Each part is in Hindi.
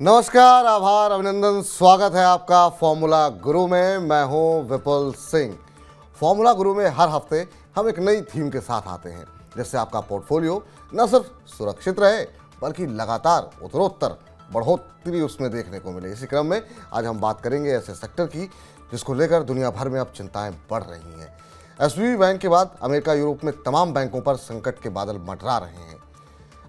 नमस्कार, आभार, अभिनंदन, स्वागत है आपका फॉर्मूला गुरु में। मैं हूं विपुल सिंह। फॉर्मूला गुरु में हर हफ्ते हम एक नई थीम के साथ आते हैं, जिससे आपका पोर्टफोलियो न सिर्फ सुरक्षित रहे बल्कि लगातार उत्तरोत्तर बढ़ोतरी उसमें देखने को मिले। इसी क्रम में आज हम बात करेंगे ऐसे सेक्टर की जिसको लेकर दुनिया भर में अब चिंताएं बढ़ रही हैं। एसवीबी बैंक के बाद अमेरिका, यूरोप में तमाम बैंकों पर संकट के बादल मंडरा रहे हैं।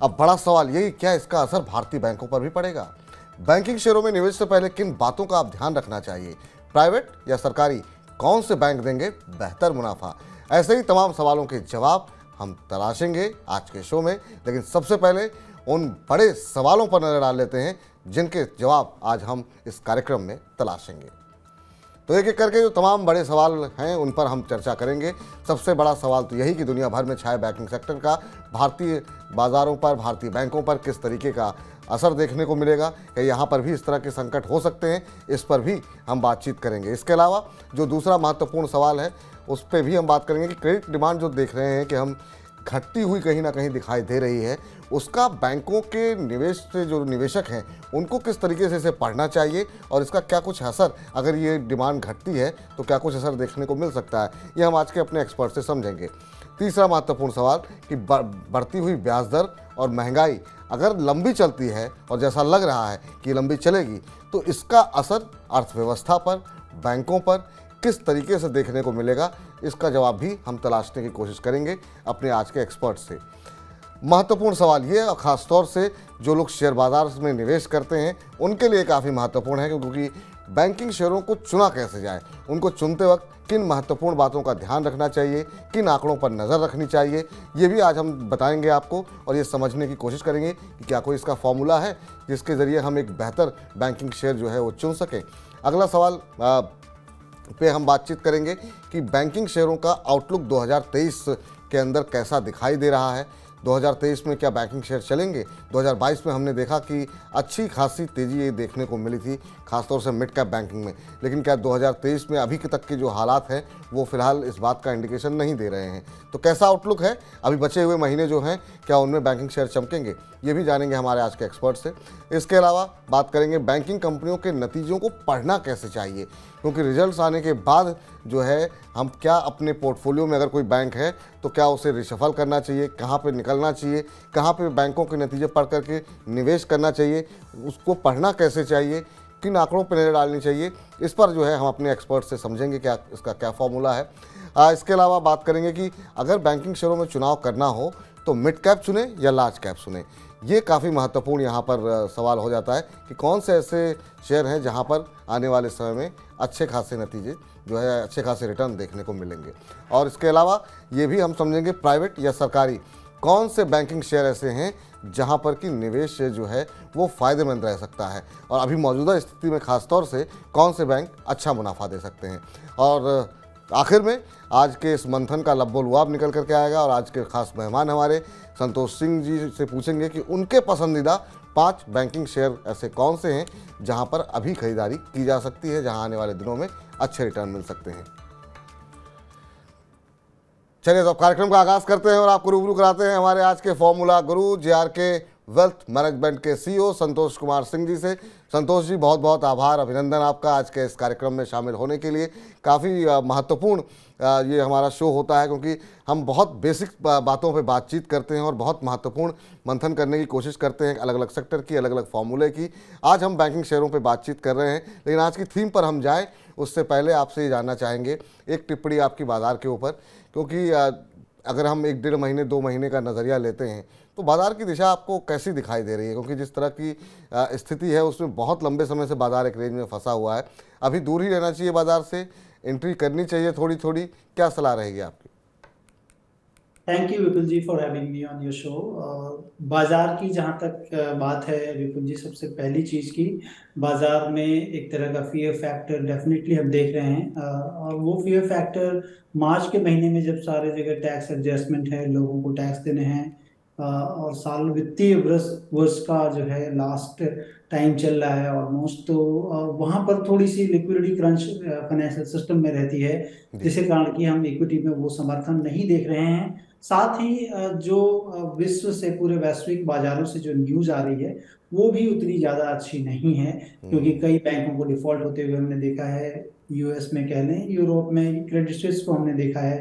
अब बड़ा सवाल यही, क्या इसका असर भारतीय बैंकों पर भी पड़ेगा? बैंकिंग शेयरों में निवेश से पहले किन बातों का आप ध्यान रखना चाहिए? प्राइवेट या सरकारी, कौन से बैंक देंगे बेहतर मुनाफा? ऐसे ही तमाम सवालों के जवाब हम तलाशेंगे आज के शो में। लेकिन सबसे पहले उन बड़े सवालों पर नजर डाल लेते हैं जिनके जवाब आज हम इस कार्यक्रम में तलाशेंगे। तो एक एक करके जो तमाम बड़े सवाल हैं उन पर हम चर्चा करेंगे। सबसे बड़ा सवाल तो यही कि दुनिया भर में छाए बैंकिंग सेक्टर का भारतीय बाजारों पर, भारतीय बैंकों पर किस तरीके का असर देखने को मिलेगा। कि यहाँ पर भी इस तरह के संकट हो सकते हैं, इस पर भी हम बातचीत करेंगे। इसके अलावा जो दूसरा महत्वपूर्ण सवाल है उस पर भी हम बात करेंगे कि क्रेडिट डिमांड जो देख रहे हैं कि हम घटती हुई कहीं ना कहीं दिखाई दे रही है, उसका बैंकों के निवेश से जो निवेशक हैं उनको किस तरीके से इसे पढ़ना चाहिए और इसका क्या कुछ असर, अगर ये डिमांड घटती है तो क्या कुछ असर देखने को मिल सकता है, ये हम आज के अपने एक्सपर्ट से समझेंगे। तीसरा महत्वपूर्ण सवाल कि बढ़ती हुई ब्याज दर और महंगाई अगर लंबी चलती है, और जैसा लग रहा है कि लंबी चलेगी, तो इसका असर अर्थव्यवस्था पर, बैंकों पर किस तरीके से देखने को मिलेगा, इसका जवाब भी हम तलाशने की कोशिश करेंगे अपने आज के एक्सपर्ट से। महत्वपूर्ण सवाल ये, और ख़ासतौर से जो लोग शेयर बाजार में निवेश करते हैं उनके लिए काफ़ी महत्वपूर्ण है, क्योंकि बैंकिंग शेयरों को चुना कैसे जाए, उनको चुनते वक्त किन महत्वपूर्ण बातों का ध्यान रखना चाहिए, किन आंकड़ों पर नज़र रखनी चाहिए, ये भी आज हम बताएंगे आपको और ये समझने की कोशिश करेंगे कि क्या कोई इसका फॉर्मूला है जिसके ज़रिए हम एक बेहतर बैंकिंग शेयर जो है वो चुन सकें। अगला सवाल पे हम बातचीत करेंगे कि बैंकिंग शेयरों का आउटलुक 2023 के अंदर कैसा दिखाई दे रहा है। 2023 में क्या बैंकिंग शेयर चलेंगे? 2022 में हमने देखा कि अच्छी खासी तेज़ी ये देखने को मिली थी, खासतौर से मिड कैप बैंकिंग में। लेकिन क्या 2023 में अभी तक के जो हालात हैं वो फिलहाल इस बात का इंडिकेशन नहीं दे रहे हैं। तो कैसा आउटलुक है, अभी बचे हुए महीने जो हैं क्या उनमें बैंकिंग शेयर चमकेंगे, ये भी जानेंगे हमारे आज के एक्सपर्ट से। इसके अलावा बात करेंगे बैंकिंग कंपनियों के नतीजों को पढ़ना कैसे चाहिए, क्योंकि रिजल्ट्स आने के बाद जो है हम क्या अपने पोर्टफोलियो में, अगर कोई बैंक है तो क्या उसे रिशफल करना चाहिए, कहाँ पे निकलना चाहिए, कहाँ पे बैंकों के नतीजे पढ़ करके निवेश करना चाहिए, उसको पढ़ना कैसे चाहिए, किन आंकड़ों पर नज़र डालनी चाहिए, इस पर जो है हम अपने एक्सपर्ट से समझेंगे क्या इसका क्या फॉर्मूला है। इसके अलावा बात करेंगे कि अगर बैंकिंग शेयरों में चुनाव करना हो तो मिड कैप चुने या लार्ज कैप चुने। ये काफ़ी महत्वपूर्ण यहाँ पर सवाल हो जाता है कि कौन से ऐसे शेयर हैं जहाँ पर आने वाले समय में अच्छे खासे नतीजे जो है, अच्छे खासे रिटर्न देखने को मिलेंगे। और इसके अलावा ये भी हम समझेंगे प्राइवेट या सरकारी, कौन से बैंकिंग शेयर ऐसे हैं जहाँ पर कि निवेश जो है वो फ़ायदेमंद रह सकता है, और अभी मौजूदा स्थिति में ख़ासतौर से कौन से बैंक अच्छा मुनाफा दे सकते हैं। और आखिर में आज के इस मंथन का लब्बो लुआब निकल करके आएगा और आज के खास मेहमान हमारे संतोष सिंह जी से पूछेंगे कि उनके पसंदीदा 5 बैंकिंग शेयर ऐसे कौन से हैं जहां पर अभी खरीदारी की जा सकती है, जहां आने वाले दिनों में अच्छे रिटर्न मिल सकते हैं। चलिए तो कार्यक्रम का आगाज करते हैं और आपको रूबरू कराते हैं हमारे आज के फॉर्मूला गुरु जेआरके वेल्थ मैनेजमेंट के सीईओ संतोष कुमार सिंह जी से। संतोष जी, बहुत बहुत आभार, अभिनंदन आपका आज के इस कार्यक्रम में शामिल होने के लिए। काफ़ी महत्वपूर्ण ये हमारा शो होता है, क्योंकि हम बहुत बेसिक बातों पे बातचीत करते हैं और बहुत महत्वपूर्ण मंथन करने की कोशिश करते हैं अलग अलग सेक्टर की, अलग अलग फॉर्मूले की। आज हम बैंकिंग शेयरों पे बातचीत कर रहे हैं, लेकिन आज की थीम पर हम जाएँ उससे पहले आपसे ये जानना चाहेंगे एक टिप्पणी आपकी बाज़ार के ऊपर, क्योंकि अगर हम 1-1.5 महीने 2 महीने का नज़रिया लेते हैं तो बाज़ार की दिशा आपको कैसी दिखाई दे रही है? क्योंकि जिस तरह की स्थिति है उसमें बहुत लंबे समय से बाज़ार एक रेंज में फंसा हुआ है। अभी दूर ही रहना चाहिए बाज़ार से, एंट्री करनी चाहिए थोड़ी थोड़ी, क्या सलाह रहेगी आपकी? Thank you Vipul ji for having me on your show. बाजार की जहाँ तक बात है विपुल जी, सबसे पहली चीज़ की बाजार में एक तरह का फियर फैक्टर डेफिनेटली हम देख रहे हैं, और वो फियर फैक्टर मार्च के महीने में जब सारे जगह टैक्स एडजस्टमेंट है, लोगों को टैक्स देने हैं, और साल वित्तीय वर्ष वर्ष का जो है लास्ट टाइम चल रहा है ऑलमोस्ट, तो वहां पर थोड़ी सी लिक्विडिटी क्रंच फाइनेंशियल सिस्टम में रहती है, जी। जिसके कारण कि हम इक्विटी में वो समर्थन नहीं देख रहे हैं। साथ ही जो विश्व से, पूरे वैश्विक बाजारों से जो न्यूज आ रही है वो भी उतनी ज्यादा अच्छी नहीं है, क्योंकि कई बैंकों को डिफॉल्ट होते हुए हमने देखा है। यूएस में कह लें, यूरोप में क्रेडिट स्विस को हमने देखा है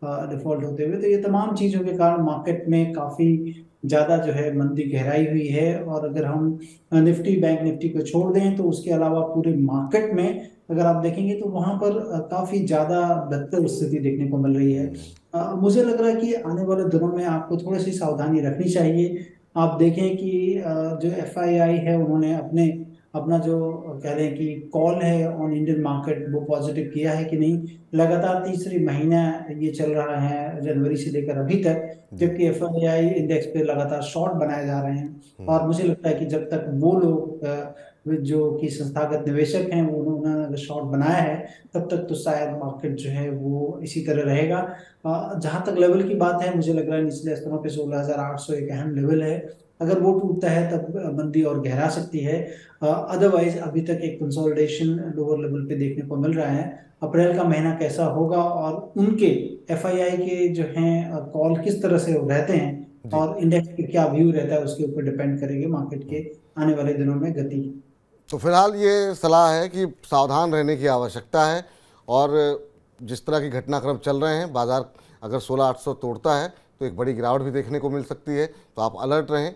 डिफॉल्ट होते हुए। तो ये तमाम चीजों के कारण मार्केट में काफी ज्यादा जो है मंदी गहराई हुई है। और अगर हम निफ्टी, बैंक निफ्टी को छोड़ दें तो उसके अलावा पूरे मार्केट में अगर आप देखेंगे तो वहां पर काफी ज्यादा बदतर स्थिति देखने को मिल रही है। मुझे लग रहा है कि आने वाले दिनों में आपको थोड़ी सी सावधानी रखनी चाहिए। आप देखें कि जो एफआईआई है उन्होंने अपने अपना जो कह रहे हैं कि कॉल है ऑन इंडियन मार्केट वो पॉजिटिव किया है कि नहीं। लगातार तीसरी महीना ये चल रहा है जनवरी से लेकर अभी तक, जी। जबकि एफआईआई इंडेक्स पे लगातार शॉर्ट बनाए जा रहे हैं। और मुझे लगता है कि जब तक वो लोग जो कि संस्थागत निवेशक हैं वो उन्होंने अगर शॉर्ट बनाया है, तब तक तो शायद मार्केट जो है वो इसी तरह रहेगा। जहां तक लेवल की बात है, मुझे लग रहा है निचले स्तरों पे 16,800 एक अहम लेवल है। अगर वो टूटता है तब मंदी और गहरा सकती है। अदरवाइज अभी तक एक कंसोलिडेशन लोअर लेवल पे देखने को मिल रहा है। अप्रैल का महीना कैसा होगा और उनके एफआईआई के जो हैं कॉल किस तरह से रहते हैं जी। और इंडेक्स पे क्या व्यू रहता है, उसके ऊपर डिपेंड करेंगे मार्केट के आने वाले दिनों में गति। तो फिलहाल ये सलाह है कि सावधान रहने की आवश्यकता है। और जिस तरह की घटनाक्रम चल रहे हैं, बाजार अगर 16,800 तोड़ता है तो एक बड़ी गिरावट भी देखने को मिल सकती है। तो आप अलर्ट रहें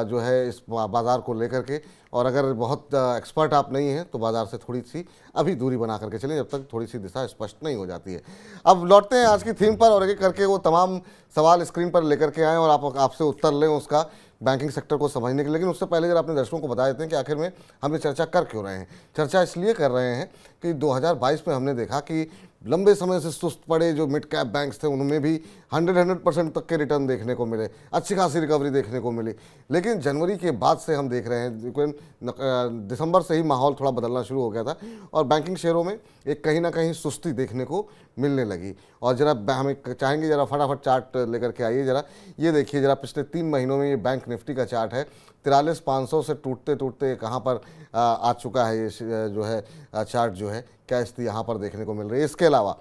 जो है इस बाज़ार को लेकर के। और अगर बहुत एक्सपर्ट आप नहीं हैं तो बाज़ार से थोड़ी सी अभी दूरी बना करके चलें, जब तक थोड़ी सी दिशा स्पष्ट नहीं हो जाती है। अब लौटते हैं आज की थीम पर और एक एक करके वो तमाम सवाल स्क्रीन पर लेकर के आएँ और आपसे उत्तर लें उसका, बैंकिंग सेक्टर को समझने के लिए। लेकिन उससे पहले जरा अपने दर्शकों को बता देते हैं कि आखिर में हम ये चर्चा कर क्यों रहे हैं। चर्चा इसलिए कर रहे हैं कि 2022 में हमने देखा कि लंबे समय से सुस्त पड़े जो मिड कैप बैंक्स थे उनमें भी 100% तक के रिटर्न देखने को मिले, अच्छी खासी रिकवरी देखने को मिली। लेकिन जनवरी के बाद से हम देख रहे हैं, दिसंबर से ही माहौल थोड़ा बदलना शुरू हो गया था और बैंकिंग शेयरों में एक कहीं ना कहीं सुस्ती देखने को मिलने लगी। और जरा हमें चाहेंगे जरा फटाफट चार्ट लेकर के आइए। जरा ये देखिए, जरा पिछले 3 महीनों में ये बैंक निफ्टी का चार्ट है। 43,500 से टूटते टूटते कहाँ पर आ चुका है ये जो है चार्ट जो है, क्या स्थिति यहाँ पर देखने को मिल रही है। इसके अलावा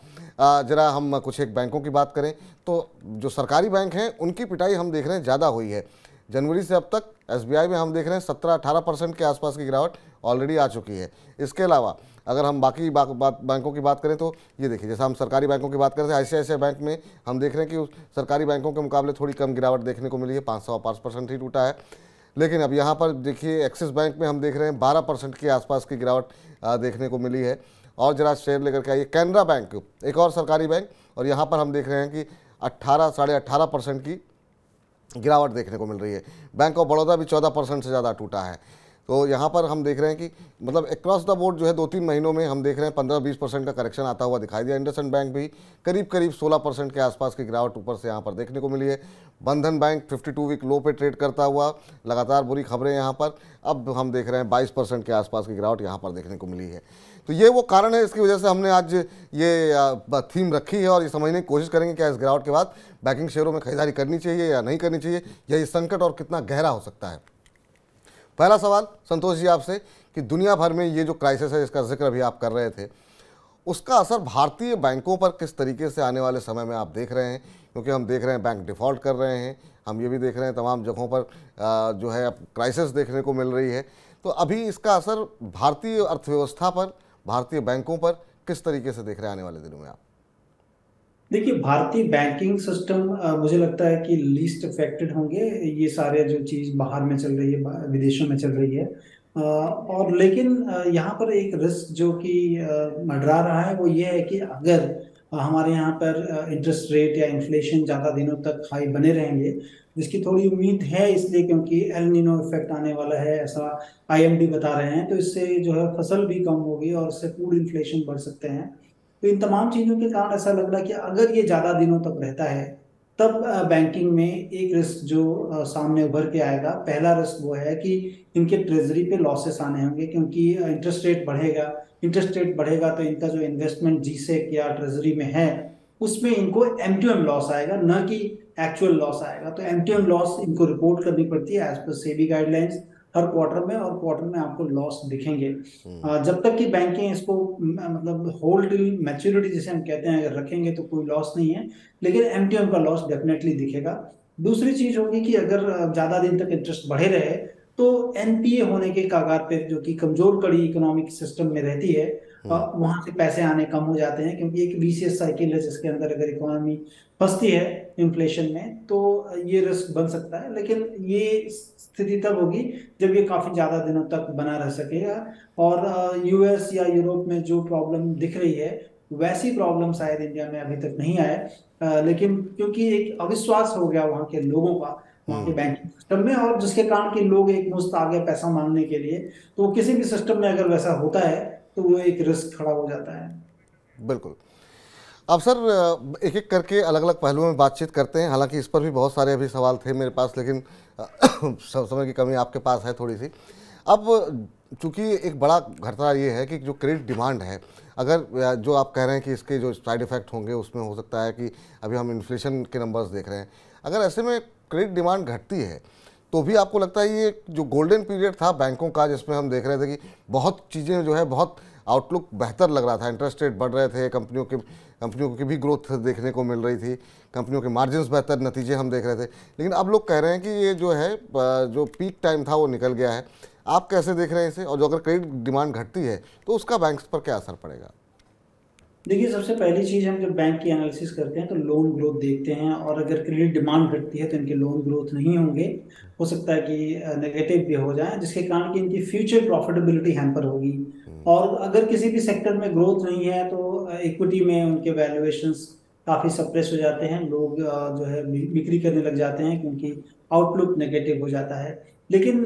जरा हम कुछ एक बैंकों की बात करें तो जो सरकारी बैंक हैं उनकी पिटाई हम देख रहे हैं ज़्यादा हुई है। जनवरी से अब तक एसबीआई में हम देख रहे हैं 17-18% के आसपास की गिरावट ऑलरेडी आ चुकी है। इसके अलावा अगर हम बाकी बैंकों की बात करें तो ये देखिए, जैसा हम सरकारी बैंकों की बात करते हैं, आईसीआईसीआई बैंक में हम देख रहे हैं कि उस सरकारी बैंकों के मुकाबले थोड़ी कम गिरावट देखने को मिली है, 505% ही टूटा है। लेकिन अब यहाँ पर देखिए एक्सिस बैंक में हम देख रहे हैं 12% के आसपास की गिरावट देखने को मिली है। और जरा शेयर लेकर के आइए, कैनरा बैंक एक और सरकारी बैंक, और यहाँ पर हम देख रहे हैं कि 18-18.5% की गिरावट देखने को मिल रही है। बैंक ऑफ बड़ौदा भी 14% से ज़्यादा टूटा है। तो यहाँ पर हम देख रहे हैं कि मतलब अक्रॉस द बोर्ड जो है 2-3 महीनों में हम देख रहे हैं 15-20% का करेक्शन आता हुआ दिखाई दिया। इंडसइंड बैंक भी करीब 16% के आसपास की गिरावट ऊपर से यहाँ पर देखने को मिली है। बंधन बैंक 52 वीक लो पे ट्रेड करता हुआ, लगातार बुरी खबरें यहाँ पर। अब हम देख रहे हैं 22% के आसपास की गिरावट यहाँ पर देखने को मिली है। तो ये वो कारण है, इसकी वजह से हमने आज ये थीम रखी है और ये समझने की कोशिश करेंगे क्या इस गिरावट के बाद बैंकिंग शेयरों में खरीदारी करनी चाहिए या नहीं करनी चाहिए, या ये संकट और कितना गहरा हो सकता है। पहला सवाल संतोष जी आपसे कि दुनिया भर में ये जो क्राइसिस है जिसका जिक्र अभी आप कर रहे थे, उसका असर भारतीय बैंकों पर किस तरीके से आने वाले समय में आप देख रहे हैं? क्योंकि हम देख रहे हैं बैंक डिफ़ॉल्ट कर रहे हैं, हम ये भी देख रहे हैं तमाम जगहों पर जो है अब क्राइसिस देखने को मिल रही है। तो अभी इसका असर भारतीय अर्थव्यवस्था पर, भारतीय बैंकों पर किस तरीके से देख रहे हैं आने वाले दिनों में आप? देखिए, भारतीय बैंकिंग सिस्टम मुझे लगता है कि लीस्ट अफेक्टेड होंगे। ये सारे जो चीज बाहर में चल रही है, विदेशों में चल रही है, और लेकिन यहाँ पर एक रिस्क जो कि मंडरा रहा है वो ये है कि अगर हमारे यहाँ पर इंटरेस्ट रेट या इन्फ्लेशन ज्यादा दिनों तक हाई बने रहेंगे, जिसकी थोड़ी उम्मीद है इसलिए क्योंकि एल नीनो इफेक्ट आने वाला है, ऐसा आईएमडी बता रहे हैं, तो इससे जो है फसल भी कम होगी और इससे फूड इन्फ्लेशन बढ़ सकते हैं। तो इन तमाम चीजों के कारण ऐसा लग रहा है कि अगर ये ज्यादा दिनों तक रहता है तब बैंकिंग में एक रिस्क जो सामने उभर के आएगा। पहला रिस्क वो है कि इनके ट्रेजरी पे लॉसेस आने होंगे, क्योंकि इंटरेस्ट रेट बढ़ेगा। इंटरेस्ट रेट बढ़ेगा तो इनका जो इन्वेस्टमेंट जीसेक या ट्रेजरी में है उसमें इनको एमटीएम लॉस आएगा, न कि एक्चुअल लॉस आएगा। तो एमटीएम लॉस इनको रिपोर्ट करनी पड़ती है एज पर सेबी गाइडलाइंस हर क्वार्टर में, और क्वार्टर में आपको लॉस दिखेंगे। जब तक कि बैंकें इसको मतलब होल्ड टिल मैच्योरिटी जिसे हम कहते हैं अगर रखेंगे तो कोई लॉस नहीं है, लेकिन एमटीएम का लॉस डेफिनेटली दिखेगा। दूसरी चीज होगी कि अगर ज्यादा दिन तक इंटरेस्ट बढ़े रहे तो एनपीए होने के कगार पे, जो कि कमजोर कड़ी इकोनॉमिक सिस्टम में रहती है, वहां से पैसे आने कम हो जाते हैं, क्योंकि एक वीसीएस साइकिल है जिसके अंदर अगर इकोनॉमी फंसती है इन्फ्लेशन में तो ये रिस्क बन सकता है। लेकिन ये स्थिति तब होगी जब ये काफी ज्यादा दिनों तक बना रह सकेगा। और यूएस या यूरोप में जो प्रॉब्लम दिख रही है वैसी प्रॉब्लम शायद इंडिया में अभी तक नहीं आए, लेकिन क्योंकि एक अविश्वास हो गया वहां के लोगों का वहां के बैंकिंग सिस्टम में, और जिसके कारण कि लोग एक मुश्त आ गए पैसा मांगने के लिए, तो किसी भी सिस्टम में अगर वैसा होता है तो वो एक रिस्क खड़ा हो जाता है। बिल्कुल। अब सर एक एक करके अलग अलग पहलुओं में बातचीत करते हैं, हालांकि इस पर भी बहुत सारे अभी सवाल थे मेरे पास, लेकिन समय की कमी आपके पास है थोड़ी सी। अब चूंकि एक बड़ा खतरा ये है कि जो क्रेडिट डिमांड है, अगर जो आप कह रहे हैं कि इसके जो साइड इफ़ेक्ट होंगे उसमें हो सकता है कि अभी हम इन्फ्लेशन के नंबर्स देख रहे हैं, अगर ऐसे में क्रेडिट डिमांड घटती है तो भी आपको लगता है ये जो गोल्डन पीरियड था बैंकों का, जिसमें हम देख रहे थे कि बहुत चीज़ें जो है बहुत आउटलुक बेहतर लग रहा था, इंटरेस्ट रेट बढ़ रहे थे, कंपनियों की भी ग्रोथ देखने को मिल रही थी, कंपनियों के मार्जिन्स बेहतर नतीजे हम देख रहे थे, लेकिन अब लोग कह रहे हैं कि ये जो है जो पीक टाइम था वो निकल गया है। आप कैसे देख रहे हैं इसे, और जो अगर क्रेडिट डिमांड घटती है तो उसका बैंक्स पर क्या असर पड़ेगा? देखिए, सबसे पहली चीज हम जब बैंक की एनालिसिस करते हैं तो लोन ग्रोथ देखते हैं, और अगर क्रेडिट डिमांड घटती है तो इनके लोन ग्रोथ नहीं होंगे, हो सकता है कि नेगेटिव भी हो जाए, जिसके कारण कि इनकी फ्यूचर प्रॉफिटेबिलिटी हैम्पर होगी। और अगर किसी भी सेक्टर में ग्रोथ नहीं है तो इक्विटी में उनके वैल्यूएशंस काफी सप्रेस हो जाते हैं, लोग जो है बिक्री करने लग जाते हैं क्योंकि आउटलुक नेगेटिव हो जाता है। लेकिन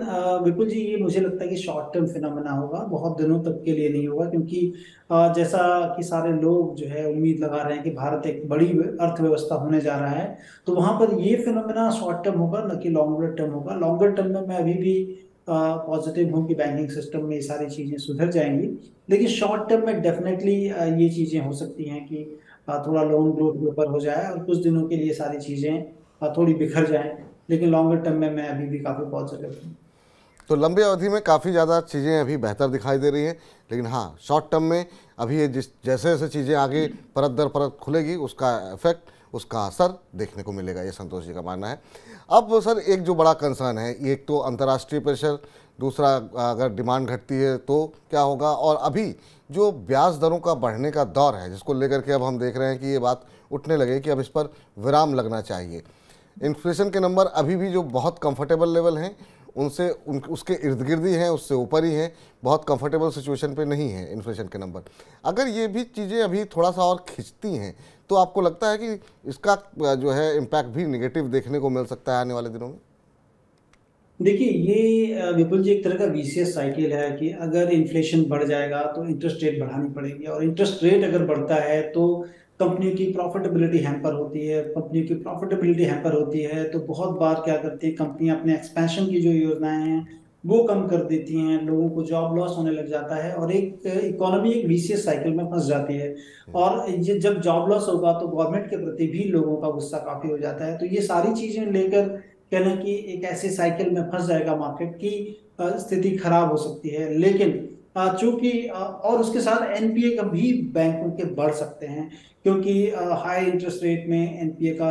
विपुल जी, ये मुझे लगता है कि शॉर्ट टर्म फिनोमेना होगा, बहुत दिनों तक के लिए नहीं होगा, क्योंकि जैसा कि सारे लोग जो है उम्मीद लगा रहे हैं कि भारत एक बड़ी अर्थव्यवस्था होने जा रहा है, तो वहां पर ये फिनोमेना शॉर्ट टर्म होगा न कि लॉन्गर टर्म होगा। लॉन्गर टर्म में मैं अभी भी पॉजिटिव हूँ कि बैंकिंग सिस्टम में ये सारी चीजें सुधर जाएंगी, लेकिन शॉर्ट टर्म में डेफिनेटली ये चीजें हो सकती हैं कि थोड़ा लोन ग्रोथ के ऊपर हो जाए और कुछ दिनों के लिए सारी चीजें थोड़ी बिखर जाएं, लेकिन लॉन्गर टर्म में मैं अभी भी काफी पॉजिटिव हूँ। तो लंबी अवधि में काफ़ी ज़्यादा चीज़ें अभी बेहतर दिखाई दे रही हैं, लेकिन हाँ शॉर्ट टर्म में अभी ये जैसे जैसे चीज़ें आगे परत दर परत खुलेगी उसका इफेक्ट, उसका असर देखने को मिलेगा, ये संतोष जी का मानना है। अब सर एक जो बड़ा कंसर्न है, एक तो अंतर्राष्ट्रीय प्रेशर, दूसरा अगर डिमांड घटती है तो क्या होगा, और अभी जो ब्याज दरों का बढ़ने का दौर है जिसको लेकर के अब हम देख रहे हैं कि ये बात उठने लगे कि अब इस पर विराम लगना चाहिए। इन्फ्लेशन के नंबर अभी भी जो बहुत कंफर्टेबल लेवल हैं उनसे उसके इर्द गिर्द ही हैं, उससे ऊपर ही हैं, बहुत कंफर्टेबल सिचुएशन पे नहीं है इन्फ्लेशन के नंबर। अगर ये भी चीज़ें अभी थोड़ा सा और खिंचती हैं तो आपको लगता है कि इसका जो है इम्पैक्ट भी निगेटिव देखने को मिल सकता है आने वाले दिनों में? देखिए, ये विपुल जी एक तरह का वीसीएस साइकिल है कि अगर इन्फ्लेशन बढ़ जाएगा तो इंटरेस्ट रेट बढ़ानी पड़ेगी, और इंटरेस्ट रेट अगर बढ़ता है तो कंपनियों की प्रॉफिटेबिलिटी हैम्पर होती है। कंपनियों की प्रॉफिटेबिलिटी हैम्पर होती है तो बहुत बार क्या करती है कंपनियां, अपने एक्सपेंशन की जो योजनाएं हैं वो कम कर देती हैं, लोगों को जॉब लॉस होने लग जाता है, और एक इकोनॉमी एक वीसीएस साइकिल में फंस जाती है। और ये जब जॉब लॉस होगा तो गवर्नमेंट के प्रति भी लोगों का गुस्सा काफी हो जाता है। तो ये सारी चीजें लेकर कहना कि एक ऐसे साइकिल में फंस जाएगा मार्केट की स्थिति खराब हो सकती है। लेकिन चूंकि और उसके साथ एनपीए का भी बैंकों के बढ़ सकते हैं, क्योंकि हाई इंटरेस्ट रेट में एनपीए का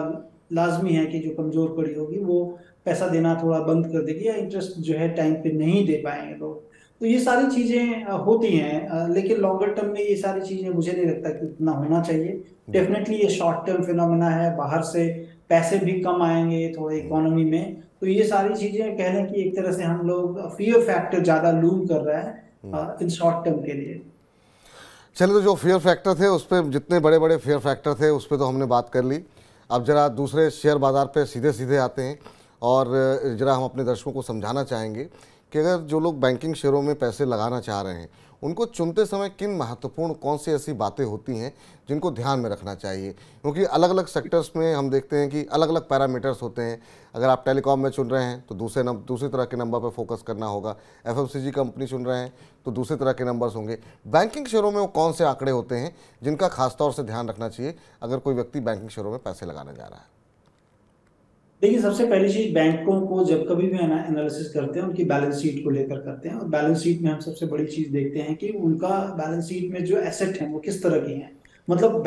लाजमी है कि जो कमजोर पड़ी होगी वो पैसा देना थोड़ा बंद कर देगी, या इंटरेस्ट जो है टाइम पे नहीं दे पाएंगे लोग। तो ये सारी चीजें होती हैं, लेकिन लॉन्गर टर्म में ये सारी चीजें मुझे नहीं लगता कि इतना होना चाहिए। डेफिनेटली ये शॉर्ट टर्म फिनोमेना है, बाहर से पैसे भी कम आएंगे थोड़े इकोनॉमी में, तो ये सारी चीजें कह लें कि एक तरह से हम लोग फियर फैक्टर ज्यादा लूम कर रहा है इन शॉर्ट टर्म के लिए। चलिए, तो जो फियर फैक्टर थे उस पर, जितने बड़े बड़े फियर फैक्टर थे उस पर तो हमने बात कर ली। अब जरा दूसरे शेयर बाज़ार पे सीधे सीधे आते हैं, और जरा हम अपने दर्शकों को समझाना चाहेंगे कि अगर जो लोग बैंकिंग शेयरों में पैसे लगाना चाह रहे हैं उनको चुनते समय किन महत्वपूर्ण कौन सी ऐसी बातें होती हैं जिनको ध्यान में रखना चाहिए? क्योंकि अलग अलग सेक्टर्स में हम देखते हैं कि अलग अलग पैरामीटर्स होते हैं। अगर आप टेलीकॉम में चुन रहे हैं तो दूसरी तरह के नंबर पर फोकस करना होगा। एफएमसीजी कंपनी चुन रहे हैं तो दूसरे तरह के नंबर्स होंगे। बैंकिंग शेयरों में वो कौन से आंकड़े होते हैं जिनका खासतौर से ध्यान रखना चाहिए अगर कोई व्यक्ति बैंकिंग शेयरों में पैसे लगाने जा रहा है? देखिए, सबसे पहली चीज, बैंकों को जब कभी भी एनालिसिस करते हैं उनकी बैलेंस शीट को लेकर करते हैं, और बैलेंस शीट में हम सबसे बड़ी चीज देखते हैं कि उनका बैलेंस शीट में जो एसेट हैं वो किस तरह की हैं। मतलब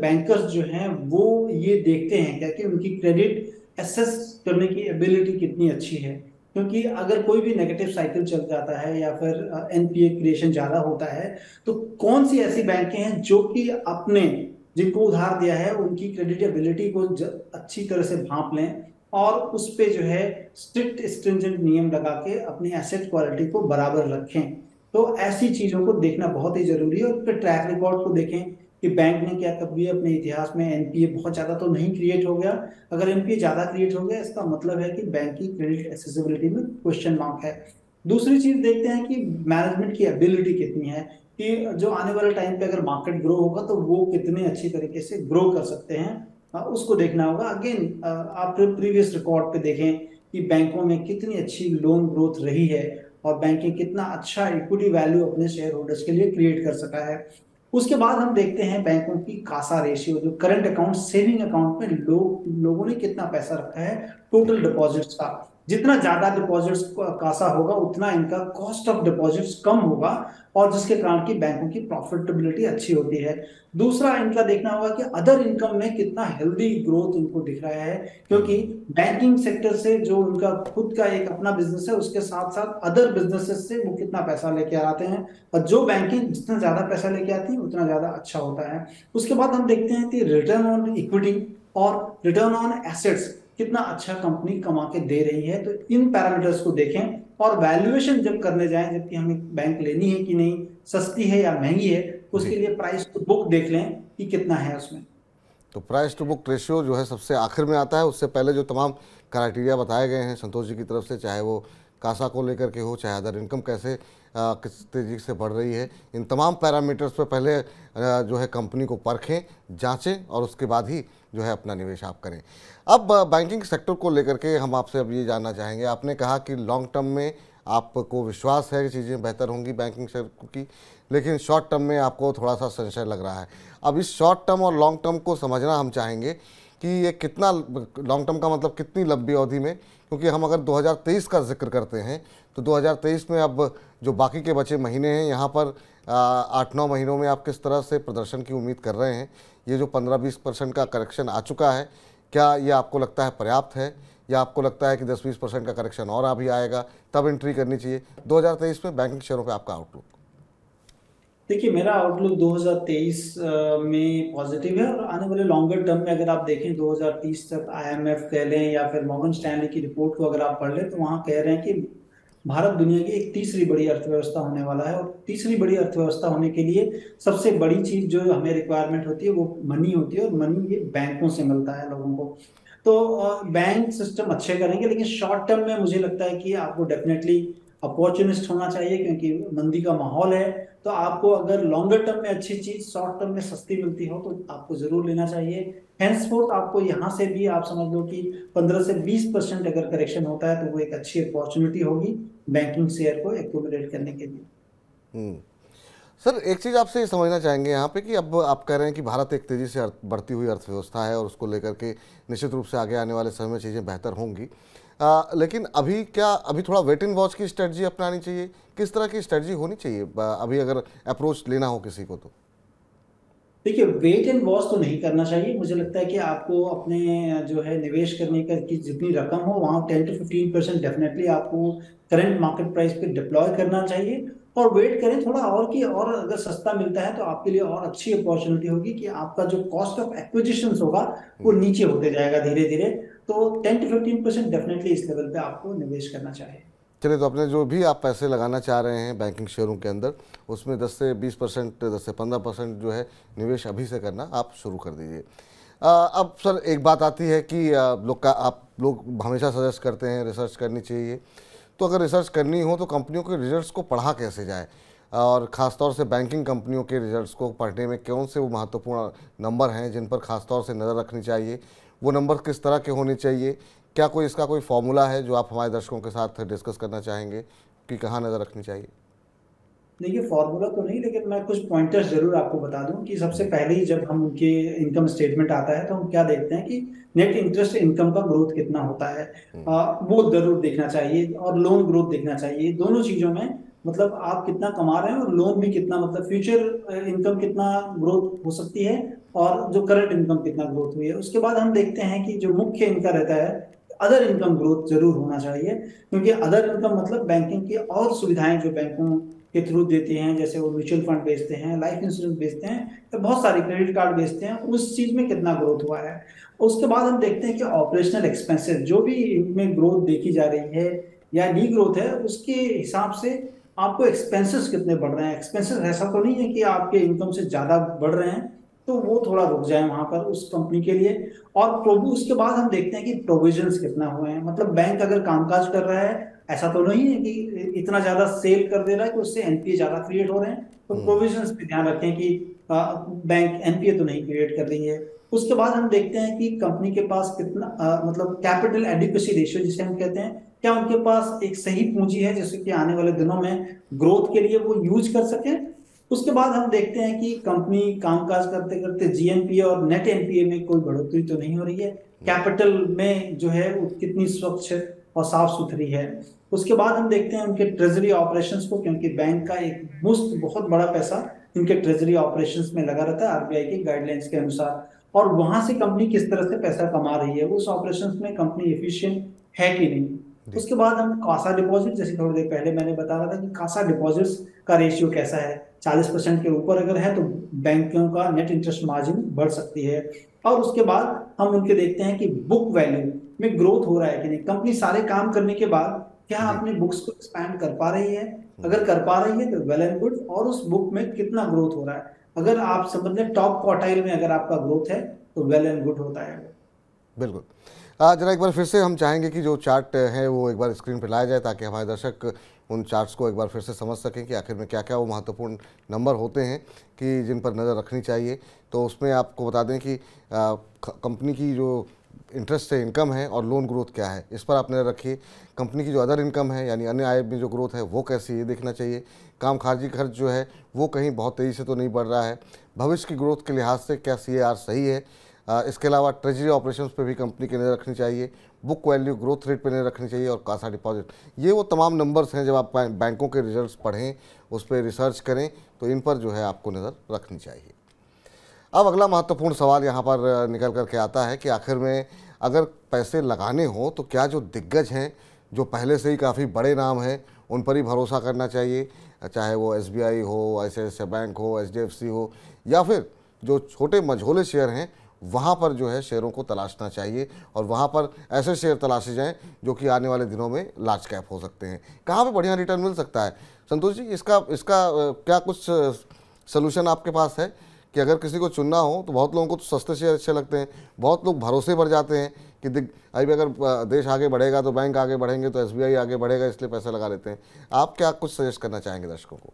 बैंकर्स जो हैं वो ये देखते हैं क्या कि उनकी क्रेडिट एसेस करने की एबिलिटी कितनी अच्छी है। क्योंकि अगर कोई भी नेगेटिव साइकिल चल जाता है या फिर एनपीए क्रिएशन ज्यादा होता है, तो कौन सी ऐसी बैंकें हैं जो कि अपने जिनको उधार दिया है उनकी क्रेडिटेबिलिटी को अच्छी तरह से भांप लें और उस पे जो है स्ट्रिक्ट स्ट्रिंजेंट नियम लगा के अपनी एसेट क्वालिटी को बराबर रखें। तो ऐसी चीजों को देखना बहुत ही जरूरी है, और फिर ट्रैक रिकॉर्ड को देखें कि बैंक ने क्या कभी अपने इतिहास में एनपीए बहुत ज्यादा तो नहीं क्रिएट हो गया। अगर एनपीए ज्यादा क्रिएट हो गया, इसका मतलब है कि बैंक की क्रेडिट एक्सेसिबिलिटी में क्वेश्चन मार्क है। दूसरी चीज देखते हैं कि मैनेजमेंट की एबिलिटी कितनी है, कि जो आने वाले टाइम पे अगर मार्केट ग्रो होगा तो वो कितने अच्छी तरीके से ग्रो कर सकते हैं, उसको देखना होगा। अगेन आप प्रीवियस रिकॉर्ड पे देखें कि बैंकों में कितनी अच्छी लोन ग्रोथ रही है और बैंकिंग कितना अच्छा इक्विटी वैल्यू अपने शेयर होल्डर्स के लिए क्रिएट कर सका है। उसके बाद हम देखते हैं बैंकों की कासा रेशियो, जो करंट अकाउंट सेविंग अकाउंट में लोगों ने कितना पैसा रखा है टोटल डिपॉजिट्स का। जितना ज्यादा डिपॉजिट्स कासा होगा उतना इनका कॉस्ट ऑफ डिपॉजिट्स कम होगा, और जिसके कारण की बैंकों की प्रॉफिटेबिलिटी अच्छी होती है। दूसरा इनका देखना होगा कि अदर इनकम में कितना हेल्दी ग्रोथ इनको दिख रहा है, क्योंकि बैंकिंग सेक्टर से जो उनका खुद का एक अपना बिजनेस है उसके साथ साथ अदर बिजनेसेस से वो कितना पैसा लेके आते हैं, और जो बैंकिंग जितना ज्यादा पैसा लेके आती है उतना ज्यादा अच्छा होता है। उसके बाद हम देखते हैं कि रिटर्न ऑन इक्विटी और रिटर्न ऑन एसेट्स कितना अच्छा कंपनी कमा के दे रही है। तो इन पैरामीटर्स को देखें, और वैल्यूएशन जब करने जाएं, जबकि हमें बैंक लेनी है कि नहीं, सस्ती है या महंगी है, उसके लिए प्राइस टू बुक देख लें कि कितना है उसमें। तो प्राइस टू बुक रेशियो जो है सबसे आखिर में आता है। उससे पहले जो तमाम क्राइटेरिया बताए गए हैं संतोष जी की तरफ से, चाहे वो कासा को लेकर के हो, चाहे अदर इनकम कैसे किस तेज़ी से बढ़ रही है, इन तमाम पैरामीटर्स पर पहले जो है कंपनी को परखें, जांचें और उसके बाद ही जो है अपना निवेश आप करें। अब बैंकिंग सेक्टर को लेकर के हम आपसे अब ये जानना चाहेंगे। आपने कहा कि लॉन्ग टर्म में आपको विश्वास है कि चीज़ें बेहतर होंगी बैंकिंग सेक्टर की, लेकिन शॉर्ट टर्म में आपको थोड़ा सा संशय लग रहा है। अब इस शॉर्ट टर्म और लॉन्ग टर्म को समझना हम चाहेंगे कि ये कितना लॉन्ग टर्म का मतलब कितनी लंबी अवधि में, क्योंकि हम अगर 2023 का जिक्र करते हैं तो 2023 में अब जो बाकी के बचे महीने हैं यहाँ पर 8-9 महीनों में आप किस तरह से प्रदर्शन की उम्मीद कर रहे हैं? ये जो 15-20% का करेक्शन आ चुका है, क्या ये आपको लगता है पर्याप्त है, या आपको लगता है कि 10-20% का करेक्शन और अभी आएगा तब एंट्री करनी चाहिए 2023 में बैंकिंग शेयरों पे आपका आउटलुक? देखिए, मेरा आउटलुक 2023 में पॉजिटिव है, और आने वाले लॉन्गर टर्म में अगर आप देखें 2030 तक आईएमएफ कह लें या फिर मॉर्गन स्टैनली की रिपोर्ट को अगर आप पढ़ लें, तो वहाँ कह रहे हैं कि भारत दुनिया की एक तीसरी बड़ी अर्थव्यवस्था होने वाला है। और तीसरी बड़ी अर्थव्यवस्था होने के लिए सबसे बड़ी चीज जो हमें रिक्वायरमेंट होती है वो मनी होती है, और मनी ये बैंकों से मिलता है लोगों को। तो बैंक सिस्टम अच्छे करेंगे, लेकिन शॉर्ट टर्म में मुझे लगता है कि आपको डेफिनेटली अपॉर्चुनिस्ट होना चाहिए, क्योंकि मंदी का माहौल है। तो आपको अगर लॉन्गर टर्म में अच्छी चीज शॉर्ट टर्म में सस्ती मिलती हो तो आपको जरूर लेना चाहिए। हेंसफोर्थ आपको यहाँ से भी आप समझ लो कि 15 से 20% अगर करेक्शन होता है तो वो एक अच्छी अपॉर्चुनिटी होगी बैंकिंग शेयर को एक्यूमुलेट करने के लिए। सर, एक चीज़ आपसे ये समझना चाहेंगे यहाँ पे कि अब आप कह रहे हैं कि भारत एक तेज़ी से बढ़ती हुई अर्थव्यवस्था है और उसको लेकर के निश्चित रूप से आगे आने वाले समय में चीज़ें बेहतर होंगी, लेकिन अभी थोड़ा वेट एंड वॉच की स्ट्रेटजी अपनानी चाहिए? किस तरह की स्ट्रेटजी होनी चाहिए अभी अगर अप्रोच लेना हो किसी को? तो देखिए, वेट एंड वॉच तो नहीं करना चाहिए। मुझे लगता है कि आपको अपने जो है निवेश करने का की जितनी रकम हो वहाँ 10 to 15% डेफिनेटली आपको करंट मार्केट प्राइस पे डिप्लॉय करना चाहिए, और वेट करें थोड़ा और कि और अगर सस्ता मिलता है तो आपके लिए और अच्छी अपॉर्चुनिटी होगी कि आपका जो कॉस्ट ऑफ एक्विजिशन होगा वो नीचे होते जाएगा धीरे धीरे। तो 10 to 15% डेफिनेटली इस लेवल पे आपको निवेश करना चाहिए। चलिए, तो अपने जो भी आप पैसे लगाना चाह रहे हैं बैंकिंग शेयरों के अंदर, उसमें 10 से 20%, 10 से 15% जो है निवेश अभी से करना आप शुरू कर दीजिए। अब सर, एक बात आती है कि आप लोग हमेशा सजेस्ट करते हैं रिसर्च करनी चाहिए। तो अगर रिसर्च करनी हो तो कंपनियों के रिजल्ट्स को पढ़ा कैसे जाए? और ख़ासतौर से बैंकिंग कंपनियों के रिजल्ट्स को पढ़ने में कौन से वो महत्वपूर्ण नंबर हैं जिन पर ख़ासतौर से नज़र रखनी चाहिए, वो नंबर किस तरह के होने चाहिए, क्या कोई इसका कोई फॉर्मूला है जो आप हमारे दर्शकों के साथ डिस्कस करना चाहेंगे कि कहाँ नज़र रखनी चाहिए? देखिए, फॉर्मूला तो नहीं, लेकिन मैं कुछ पॉइंटर्स जरूर आपको बता दूं कि सबसे पहले ही जब हम उनके इनकम स्टेटमेंट आता है तो हम क्या देखते हैं कि नेट इंटरेस्ट इनकम का ग्रोथ कितना होता है, वो जरूर देखना चाहिए, और लोन ग्रोथ देखना चाहिए। दोनों चीजों में मतलब आप कितना कमा रहे हैं और लोन भी कितना, मतलब फ्यूचर इनकम कितना ग्रोथ हो सकती है और जो करंट इनकम कितना ग्रोथ हुई है। उसके बाद हम देखते हैं कि जो मुख्य इनका रहता है, अदर इनकम ग्रोथ जरूर होना चाहिए, क्योंकि अदर इनकम मतलब बैंकिंग की और सुविधाएं जो बैंकों के थ्रू देते हैं, जैसे वो म्यूचुअल फंड बेचते हैं, लाइफ इंश्योरेंस बेचते हैं, तो बहुत सारी क्रेडिट कार्ड बेचते हैं, उस चीज में कितना ग्रोथ हुआ है। उसके बाद हम देखते हैं कि ऑपरेशनल एक्सपेंसेस जो भी इनमें ग्रोथ देखी जा रही है या डी ग्रोथ है, उसके हिसाब से आपको एक्सपेंसेस कितने बढ़ रहे हैं। एक्सपेंसेस ऐसा तो नहीं है कि आपके इनकम से ज्यादा बढ़ रहे हैं, तो वो थोड़ा रुक जाए वहां पर उस कंपनी के लिए। और उसके बाद हम देखते हैं कि प्रोविजंस कितना हुए हैं, मतलब बैंक अगर कामकाज कर रहा है, ऐसा तो नहीं है कि इतना ज्यादा सेल कर दे रहा है कि उससे एनपीए ज्यादा क्रिएट हो रहे हैं, तो प्रोविजंस पे ध्यान रखें कि बैंक एनपीए तो नहीं क्रिएट कर रही है। उसके बाद हम देखते हैं कि कंपनी के पास कितना मतलब कैपिटल एडिक्वेसी रेशियो जिसे हम कहते हैं, क्या उनके पास एक सही पूंजी है जिससे कि आने वाले दिनों में ग्रोथ के लिए वो यूज कर सके। उसके बाद हम देखते हैं कि कंपनी कामकाज करते करते जीएनपीए और नेट एनपीए में कोई बढ़ोतरी तो नहीं हो रही है, कैपिटल में जो है वो कितनी स्वच्छ और साफ सुथरी है। उसके बाद हम देखते हैं उनके ट्रेजरी ऑपरेशंस को, क्योंकि बैंक का एक मुश्त बहुत बड़ा पैसा इनके ट्रेजरी ऑपरेशंस में लगा रहता है आरबीआई की गाइडलाइंस के अनुसार, और वहां से कंपनी किस तरह से पैसा कमा रही है, उस ऑपरेशंस में कंपनी एफिशिएंट है कि नहीं। उसके बाद हम कासा डिपॉजिट, जैसे थोड़ी देर पहले मैंने बता रहा था कि कासा डिपॉजिट्स का रेशियो कैसा है, 40% के ऊपर अगर है तो बैंकों का नेट इंटरेस्ट मार्जिन बढ़ सकती है। और उसके बाद हम उनके देखते हैं कि बुक वैल्यू में ग्रोथ हो रहा है कि नहीं, कंपनी सारे काम करने के बाद क्या अपने बुक्स को एक्सपैंड कर पा रही है। अगर कर पा रही है तो वेल एंड गुड, और उस बुक में कितना ग्रोथ हो रहा है। अगर आप समझ लें टॉप क्वार्टाइल में अगर आपका ग्रोथ है तो वेल एंड गुड होता है। बिल्कुल। जरा एक बार फिर से हम चाहेंगे कि जो चार्ट है वो एक बार स्क्रीन पर लाया जाए ताकि हमारे दर्शक उन चार्ट्स को एक बार फिर से समझ सकें कि आखिर में क्या क्या वो महत्वपूर्ण नंबर होते हैं कि जिन पर नज़र रखनी चाहिए। तो उसमें आपको बता दें कि कंपनी की जो इंटरेस्ट से इनकम है और लोन ग्रोथ क्या है, इस पर आप नज़र रखिए। कंपनी की जो अदर इनकम है यानी अन्य आय में जो ग्रोथ है वो कैसी है, ये देखना चाहिए। काम खारजी खर्च जो है वो कहीं बहुत तेज़ी से तो नहीं बढ़ रहा है। भविष्य की ग्रोथ के लिहाज से क्या CAR सही है। इसके अलावा ट्रेजरी ऑपरेशंस पे भी कंपनी की नज़र रखनी चाहिए। बुक वैल्यू ग्रोथ रेट पे नज़र रखनी चाहिए और कासा डिपॉजिट, ये वो तमाम नंबर्स हैं। जब आप बैंकों के रिजल्ट्स पढ़ें, उस पर रिसर्च करें, तो इन पर जो है आपको नज़र रखनी चाहिए। अब अगला महत्वपूर्ण सवाल यहाँ पर निकल कर के आता है कि आखिर में अगर पैसे लगाने हो तो क्या जो दिग्गज हैं, जो पहले से ही काफ़ी बड़े नाम हैं, उन पर ही भरोसा करना चाहिए, चाहे वो SBI हो, ICICI बैंक हो, HDFC हो, या फिर जो छोटे मझोले शेयर हैं वहाँ पर जो है शेयरों को तलाशना चाहिए और वहाँ पर ऐसे शेयर तलाशे जाएं जो कि आने वाले दिनों में लार्ज कैप हो सकते हैं। कहाँ पे बढ़िया रिटर्न मिल सकता है संतोष जी? इसका क्या कुछ सलूशन आपके पास है कि अगर किसी को चुनना हो तो बहुत लोगों को तो सस्ते शेयर अच्छे लगते हैं, बहुत लोग भरोसे पर जाते हैं कि अभी अगर देश आगे बढ़ेगा तो बैंक आगे बढ़ेंगे तो SBI आगे बढ़ेगा, इसलिए पैसा लगा लेते हैं। आप क्या कुछ सजेस्ट करना चाहेंगे दर्शकों को?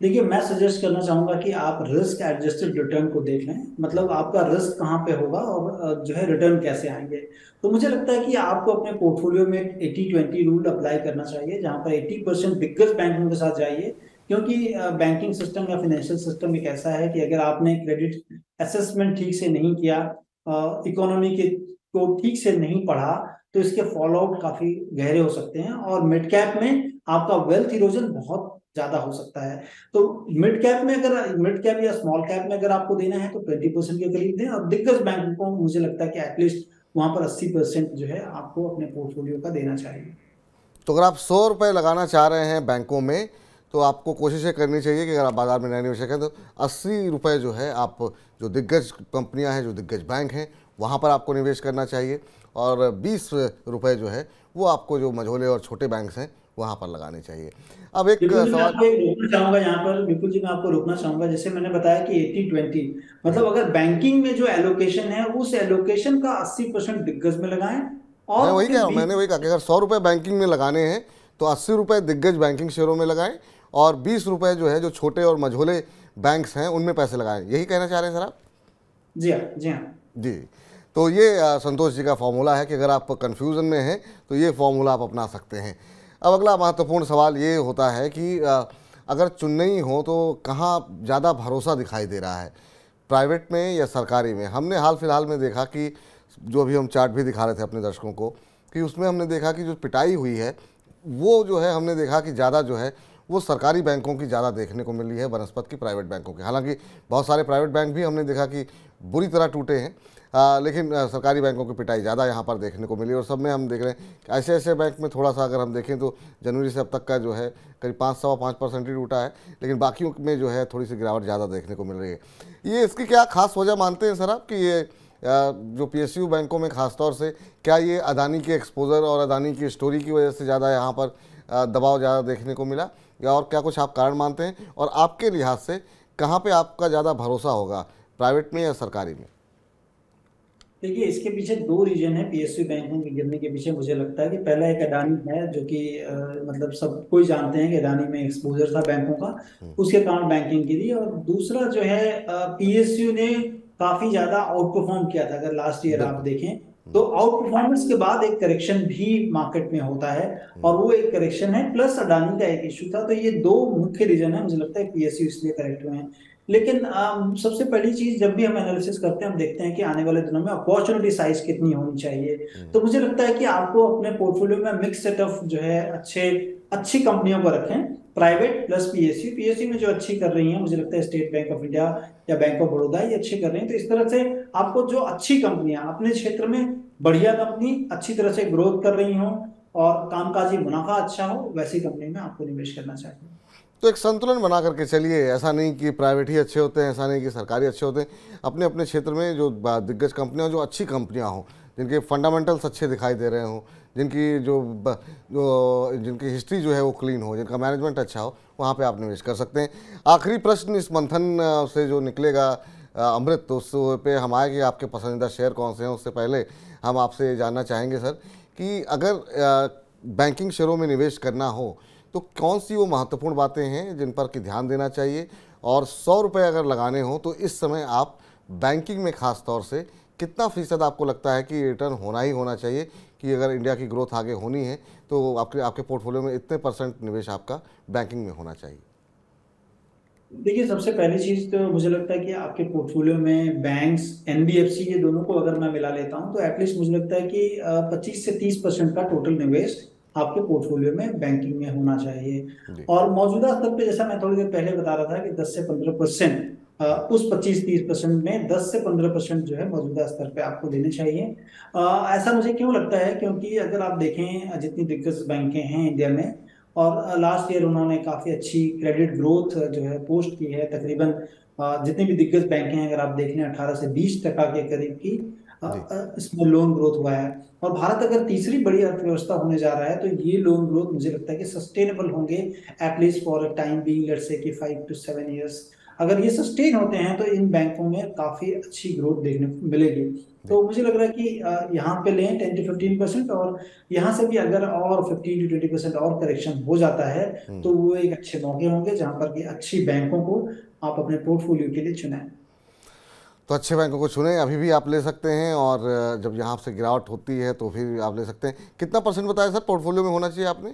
देखिए, मैं सजेस्ट करना चाहूंगा कि आप रिस्क एडजस्टेड रिटर्न को देख लें, मतलब आपका रिस्क कहाँ पे होगा और जो है रिटर्न कैसे आएंगे। तो मुझे लगता है कि आपको अपने पोर्टफोलियो में 80-20 रूल अप्लाई करना चाहिए, जहां पर 80% दिग्गज बैंकों के साथ जाइए, क्योंकि बैंकिंग सिस्टम या फाइनेंशियल सिस्टम एक ऐसा है कि अगर आपने क्रेडिट असेसमेंट ठीक से नहीं किया, इकोनॉमी के को ठीक से नहीं पढ़ा, तो इसके फॉलो आउट काफी गहरे हो सकते हैं, और मिड कैप में आपका वेल्थ इरोजन बहुत ज्यादा हो सकता है। तो मिड कैप या स्मॉल कैप में अगर आपको देना है तो 20% के करीब दें, और दिग्गज बैंकों को मुझे लगता है कि एटलीस्ट वहां पर 80% जो है आपको अपने पोर्टफोलियो का देना चाहिए। तो अगर आप 100 रुपये लगाना चाह रहे हैं बैंकों में, तो आपको कोशिश ये करनी चाहिए कि अगर आप बाज़ार में नए निवेशक हैं तो 80 रुपये जो है आप जो दिग्गज कंपनियां हैं, जो दिग्गज बैंक हैं, वहाँ पर आपको निवेश करना चाहिए, और 20 रुपये जो है वो आपको जो मझोले और छोटे बैंक हैं वहाँ पर लगाने चाहिए। अब एक मैं सवाल। आपको रोकना चाहूंगा यहाँ पर, बिल्कुल जी मैं आपको रोकना चाहूंगा। जैसे मैंने बताया कि 80-20, मतलब अगर बैंकिंग में जो एलोकेशन है उस एलोकेशन का 80% दिग्गज में लगाएं, मैं और वही कह फिर रहा हूँ, मैंने वही कहा कि अगर 100 रुपये बैंकिंग में लगाने हैं तो 80 रुपये दिग्गज बैंकिंग शेयरों में लगाएं और 20 रुपये जो है जो छोटे और मझोले बैंक्स हैं उनमें पैसे लगाएं। यही कहना चाह रहे हैं सर आप? जी हाँ, जी हाँ। जी। तो ये संतोष जी का फॉर्मूला है कि अगर आप कन्फ्यूज़न में हैं तो ये फॉर्मूला आप अपना सकते हैं। अब अगला महत्वपूर्ण सवाल ये होता है कि अगर चुनना ही हो तो कहाँ ज़्यादा भरोसा दिखाई दे रहा है, प्राइवेट में या सरकारी में? हमने हाल फिलहाल में देखा कि जो अभी हम चार्ट भी दिखा रहे थे अपने दर्शकों को कि उसमें हमने देखा कि जो पिटाई हुई है वो जो है हमने देखा कि ज़्यादा जो है वो सरकारी बैंकों की ज़्यादा देखने को मिली है बनस्पत की प्राइवेट बैंकों की। हालांकि बहुत सारे प्राइवेट बैंक भी हमने देखा कि बुरी तरह टूटे हैं, लेकिन सरकारी बैंकों की पिटाई ज़्यादा यहाँ पर देखने को मिली। और सब में हम देख रहे हैं कि ऐसे ऐसे बैंक में थोड़ा सा अगर हम देखें तो जनवरी से अब तक का जो है करीब 5.5% ही टूटा है, लेकिन बाकियों में जो है थोड़ी सी गिरावट ज़्यादा देखने को मिल रही है। ये इसकी क्या खास वजह मानते हैं सर आप कि ये जो पीएसयू बैंकों में खासतौर से क्या ये अदानी के एक्सपोजर और अदानी की स्टोरी की वजह से ज़्यादा यहाँ पर दबाव ज़्यादा देखने को मिला, या और क्या कुछ आप कारण मानते हैं? और आपके लिहाज से कहाँ पे आपका ज़्यादा भरोसा होगा, प्राइवेट में या सरकारी में? देखिए, इसके पीछे दो रीजन है पीएसयू बैंकों के गिरने के पीछे। मुझे लगता है कि पहला एक अडानी है, जो कि मतलब सब कोई जानते हैं कि अडानी में एक्सपोजर था बैंकों का, उसके कारण बैंकिंग गिरी। और दूसरा जो है, पीएसयू ने काफी ज्यादा आउट परफॉर्म किया था। अगर लास्ट ईयर आप बिल्कुल। देखें तो आउट परफॉर्मेंस के बाद एक करेक्शन भी मार्केट में होता है, और वो एक करेक्शन है प्लस अडानी का एक इशू था। तो ये दो मुख्य रीजन है, मुझे लगता है पीएसयू इसलिए करेक्ट हुए हैं। लेकिन सबसे पहली चीज, जब भी हम एनालिसिस करते हैं हम देखते हैं कि आने वाले दिनों में अपॉर्चुनिटी साइज कितनी होनी चाहिए। तो मुझे लगता है कि आपको अपने पोर्टफोलियो में मिक्स सेट ऑफ जो है अच्छी कंपनियों को रखें, प्राइवेट प्लस पीएसयू। पीएसयू में जो अच्छी कर रही हैं, मुझे लगता है स्टेट बैंक ऑफ इंडिया या बैंक ऑफ बड़ौदा, ये अच्छी कर रही हैं। तो इस तरह से आपको जो अच्छी कंपनियां अपने क्षेत्र में, बढ़िया कंपनी अच्छी तरह से ग्रोथ कर रही हो और कामकाजी मुनाफा अच्छा हो, वैसी कंपनी में आपको निवेश करना चाहिए। तो एक संतुलन बना करके चलिए, ऐसा नहीं कि प्राइवेट ही अच्छे होते हैं, ऐसा नहीं कि सरकारी अच्छे होते हैं। अपने अपने क्षेत्र में जो दिग्गज कंपनियां, जो अच्छी कंपनियां हों, जिनके फंडामेंटल्स अच्छे दिखाई दे रहे हों, जिनकी जिनकी हिस्ट्री जो है वो क्लीन हो, जिनका मैनेजमेंट अच्छा हो, वहाँ पे आप निवेश कर सकते हैं। आखिरी प्रश्न इस मंथन से जो निकलेगा अमृत, तो उस पे हम आए कि आपके पसंदीदा शेयर कौन से हैं। उससे पहले हम आपसे जानना चाहेंगे सर कि अगर बैंकिंग शेयरों में निवेश करना हो तो कौन सी वो महत्वपूर्ण बातें हैं जिन पर कि ध्यान देना चाहिए, और 100 रुपये अगर लगाने हो तो इस समय आप बैंकिंग में खास तौर से कितना फीसद आपको लगता है कि रिटर्न होना ही होना चाहिए, कि अगर इंडिया की ग्रोथ आगे होनी है तो आपके आपके पोर्टफोलियो में इतने % निवेश आपका बैंकिंग में होना चाहिए? देखिए, सबसे पहली चीज तो मुझे लगता है कि आपके पोर्टफोलियो में बैंक्स, एनबीएफसी, ये दोनों को अगर मैं मिला लेता हूं तो एटलीस्ट मुझे लगता है कि 25 से 30% का टोटल निवेश आपके पोर्टफोलियो में बैंकिंग में होना चाहिए। जी। और मौजूदा स्तर पे, जैसा मैं थोड़ी देर पहले बता रहा था कि 10 से 15%, उस 25-30% में 10 से 15% जो है मौजूदा स्तर पे आपको देने चाहिए। ऐसा मुझे क्यों लगता है, क्योंकि अगर आप देखें जितनी दिग्गज बैंकें हैं इंडिया में, और लास्ट ईयर उन्होंने काफी अच्छी क्रेडिट ग्रोथ जो है पोस्ट की है। तकरीबन जितनी भी दिग्गज बैंक हैं, अगर आप देख लें 18 से 20% के करीब की जी। इसमें लोन ग्रोथ हुआ है। और भारत अगर तीसरी बड़ी अर्थव्यवस्था होने जा रहा है तो ये लोन ग्रोथ मुझे लगता है कि सस्टेनेबल होंगे, at least for a time being, let's say कि 5 to 7 years। अगर ये सस्टेन होते हैं तो इन बैंकों में काफी अच्छी ग्रोथ देखने को मिलेगी। तो मुझे लग रहा है कि यहाँ पे लें 10 to 15%, और यहाँ से भी अगर और 15 to 20% और करेक्शन हो जाता है तो वो एक अच्छे मौके होंगे जहां पर कि अच्छी बैंकों को आप अपने पोर्टफोलियो के लिए चुनें। तो अच्छे बैंकों को चुनें, अभी भी आप ले सकते हैं, और जब यहाँ से गिरावट होती है तो फिर आप ले सकते हैं। कितना % बताया सर पोर्टफोलियो में होना चाहिए आपने?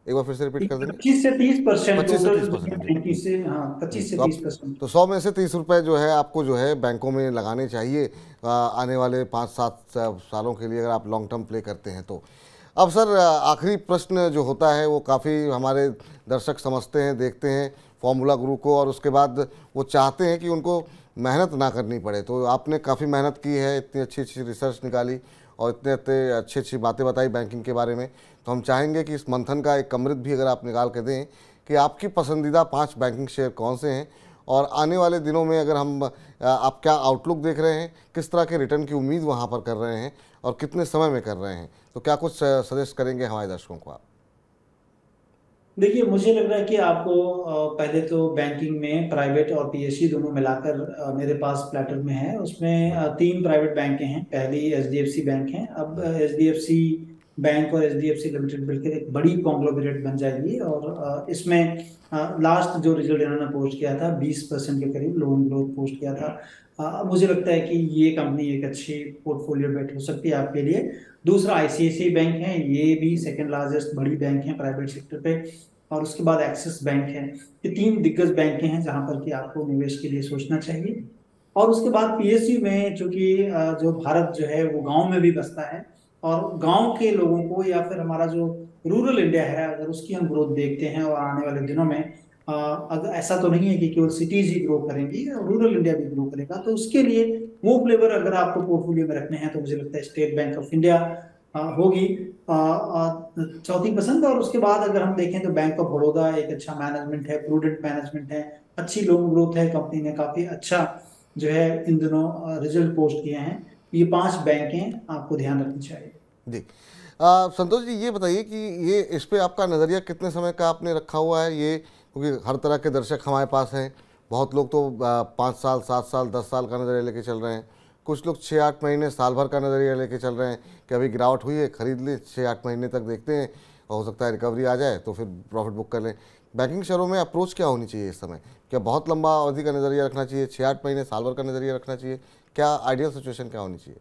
एक बार फिर से रिपीट कर देंगे। 25 से 30% 25 से टोटल 30%। जी। 35 से, हाँ, 25 से तो आप 30%। तो 100 में से 30 रुपये जो है आपको जो है बैंकों में लगाने चाहिए आने वाले 5-7 सालों के लिए, अगर आप लॉन्ग टर्म प्ले करते हैं तो। अब सर आखिरी प्रश्न जो होता है वो काफ़ी हमारे दर्शक समझते हैं, देखते हैं फॉर्मूला गुरु को, और उसके बाद वो चाहते हैं कि उनको मेहनत ना करनी पड़े। तो आपने काफ़ी मेहनत की है, इतनी अच्छी अच्छी रिसर्च निकाली और इतने इतने अच्छी अच्छी बातें बताई बैंकिंग के बारे में। तो हम चाहेंगे कि इस मंथन का एक अमृत भी अगर आप निकाल के दें कि आपकी पसंदीदा 5 बैंकिंग शेयर कौन से हैं, और आने वाले दिनों में अगर हम आप क्या आउटलुक देख रहे हैं, किस तरह के रिटर्न की उम्मीद वहाँ पर कर रहे हैं, और कितने समय में कर रहे हैं, तो क्या कुछ सजेस्ट करेंगे हमारे दर्शकों को आप? देखिए, मुझे लग रहा है कि आपको पहले तो बैंकिंग में प्राइवेट और पीएसयू दोनों मिलाकर मेरे पास प्लेटर में है। उसमें 3 प्राइवेट बैंकें हैं। पहली एचडीएफसी बैंक है। अब एचडीएफसी बैंक और एचडीएफसी लिमिटेड मिलकर एक बड़ी कॉन्ग्लोमरेट बन जाएगी। और इसमें लास्ट जो रिजल्ट इन्होंने पोस्ट किया था 20% के करीब लोन ग्रोथ पोस्ट किया था। मुझे लगता है कि ये कंपनी एक अच्छी पोर्टफोलियो बेट हो सकती है आपके लिए। दूसरा आईसीआईसीआई बैंक है, ये भी सेकंड लार्जेस्ट बड़ी बैंक है प्राइवेट सेक्टर पे। और उसके बाद एक्सिस बैंक है। ये तीन दिग्गज बैंक हैं जहां पर कि आपको निवेश के लिए सोचना चाहिए। और उसके बाद पीएसयू में, चूंकि जो भारत जो है वो गांव में भी बसता है, और गांव के लोगों को या फिर हमारा जो रूरल इंडिया है अगर उसकी हम ग्रोथ देखते हैं और आने वाले दिनों में, अगर ऐसा तो नहीं है कि केवल सिटीज ही ग्रो करेंगी, रूरल इंडिया भी ग्रो करेगा, तो उसके लिए वो फ्लेवर अगर आपको पोर्टफोलियो में रखने हैं तो मुझे लगता है स्टेट बैंक ऑफ इंडिया होगी चौथी पसंद। और उसके बाद अगर हम देखें तो बैंक ऑफ बड़ौदा एक अच्छा मैनेजमेंट है, प्रूडेंट मैनेजमेंट है, अच्छी लोन ग्रोथ है, कंपनी ने काफी अच्छा जो है इन दिनों रिजल्ट पोस्ट किए हैं। ये 5 बैंक हैं, आपको ध्यान रखनी चाहिए। जी। संतोष जी, ये बताइए कि ये इस पे आपका नज़रिया कितने समय का आपने रखा हुआ है ये, क्योंकि हर तरह के दर्शक हमारे पास हैं। बहुत लोग तो 5 साल, 7 साल, 10 साल का नज़रिया लेके चल रहे हैं। कुछ लोग 6-8 महीने, साल भर का नज़रिया लेके चल रहे हैं कि अभी गिरावट हुई है, खरीद ले, 6-8 महीने तक देखते हैं और हो सकता है रिकवरी आ जाए तो फिर प्रॉफिट बुक कर लें। बैंकिंग शेयरों में अप्रोच क्या होनी चाहिए इस समय? क्या बहुत लंबा अवधि का नज़रिया रखना चाहिए, 6-8 महीने, साल भर का नज़रिया रखना चाहिए? क्या आइडियल सिचुएशन क्या होनी चाहिए?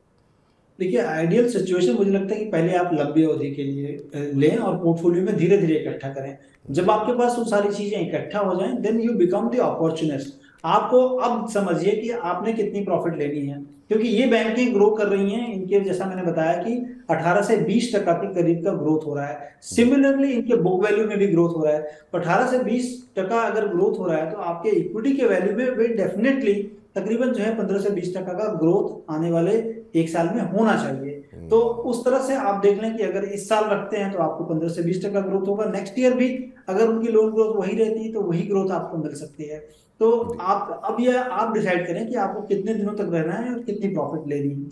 देखिए, आइडियल सिचुएशन मुझे लगता है कि पहले आप लंबी अवधि के लिए लें और पोर्टफोलियो में धीरे धीरे इकट्ठा करें। जब जी। आपके पास वो सारी चीजें इकट्ठा हो जाएं, then you become the opportunist. आपको अब समझिए कि आपने कितनी प्रॉफिट लेनी है, क्योंकि ये बैंकें ग्रो कर रही हैं। इनके जैसा मैंने बताया कि 18 से 20% के करीब का ग्रोथ हो रहा है। जी। सिमिलरली इनके बुक वैल्यू में भी ग्रोथ हो रहा है। तो 18 से 20% अगर ग्रोथ हो रहा है तो आपके इक्विटी के वैल्यू में वे डेफिनेटली तकरीबन जो है 15 से 20% का ग्रोथ आने वाले एक साल में होना चाहिए। तो उस तरह से आप देख लें कि अगर इस साल रखते हैं तो आपको 15 से 20% ग्रोथ होगा। नेक्स्ट ईयर भी अगर उनकी लोन ग्रोथ वही रहती है तो वही ग्रोथ आपको मिल सकती है। तो जी। आप अब ये आप डिसाइड करें कि आपको कितने दिनों तक रहना है और कितनी प्रॉफिट लेनी है।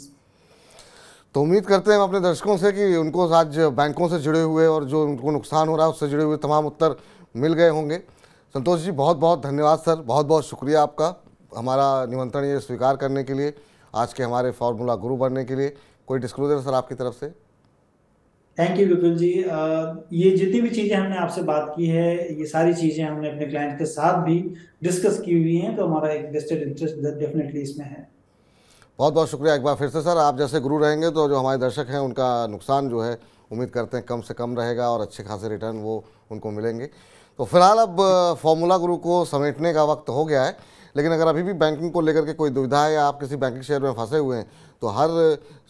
तो उम्मीद करते हैं हम अपने दर्शकों से कि उनको आज बैंकों से जुड़े हुए और जो उनको नुकसान हो रहा है उससे जुड़े हुए तमाम उत्तर मिल गए होंगे। संतोष जी, बहुत बहुत धन्यवाद सर, बहुत बहुत शुक्रिया आपका हमारा निमंत्रण ये स्वीकार करने के लिए, आज के हमारे फार्मूला गुरु बनने के लिए। कोई डिस्क्लोजर सर आपकी तरफ से? थैंक यू विपुल जी। ये जितनी भी चीजें हमने आपसे बात की है, ये सारी चीजें हमने अपने क्लाइंट के साथ भी डिस्कस की हुई हैं, तो हमारा एक वेस्टेड इंटरेस्ट डेफिनेटली इसमें है। बहुत बहुत शुक्रिया एक बार फिर से सर। आप जैसे गुरु रहेंगे तो जो हमारे दर्शक हैं उनका नुकसान जो है उम्मीद करते हैं कम से कम रहेगा और अच्छे खासे रिटर्न वो उनको मिलेंगे। तो फिलहाल अब फॉर्मूला गुरु को समेटने का वक्त हो गया है, लेकिन अगर अभी भी बैंकिंग को लेकर के कोई दुविधा है या आप किसी बैंकिंग शेयर में फंसे हुए हैं तो हर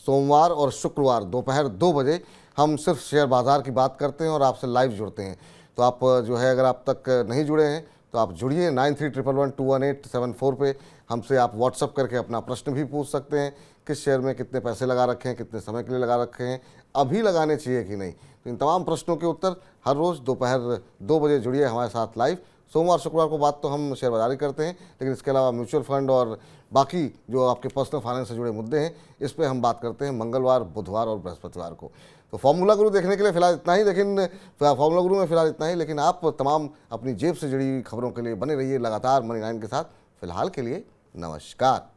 सोमवार और शुक्रवार दोपहर 2 बजे हम सिर्फ शेयर बाज़ार की बात करते हैं और आपसे लाइव जुड़ते हैं। तो आप जो है अगर आप तक नहीं जुड़े हैं तो आप जुड़िए 9311218774 पे। हमसे आप व्हाट्सअप करके अपना प्रश्न भी पूछ सकते हैं, किस शेयर में कितने पैसे लगा रखे हैं, कितने समय के लिए लगा रखे हैं, अभी लगाने चाहिए कि नहीं। तो इन तमाम प्रश्नों के उत्तर हर रोज़ दोपहर 2 बजे जुड़िए हमारे साथ लाइव। सोमवार शुक्रवार को बात तो हम शेयर बाजारी करते हैं, लेकिन इसके अलावा म्यूचुअल फंड और बाकी जो आपके पर्सनल फाइनेंस से जुड़े मुद्दे हैं इस पर हम बात करते हैं मंगलवार, बुधवार और बृहस्पतिवार को। तो फॉर्मूला गुरु देखने के लिए फिलहाल इतना ही, लेकिन फॉर्मूला गुरु में फिलहाल इतना ही, लेकिन आप तमाम अपनी जेब से जुड़ी हुई खबरों के लिए बने रहिए लगातार मनी 9 के साथ। फिलहाल के लिए नमस्कार।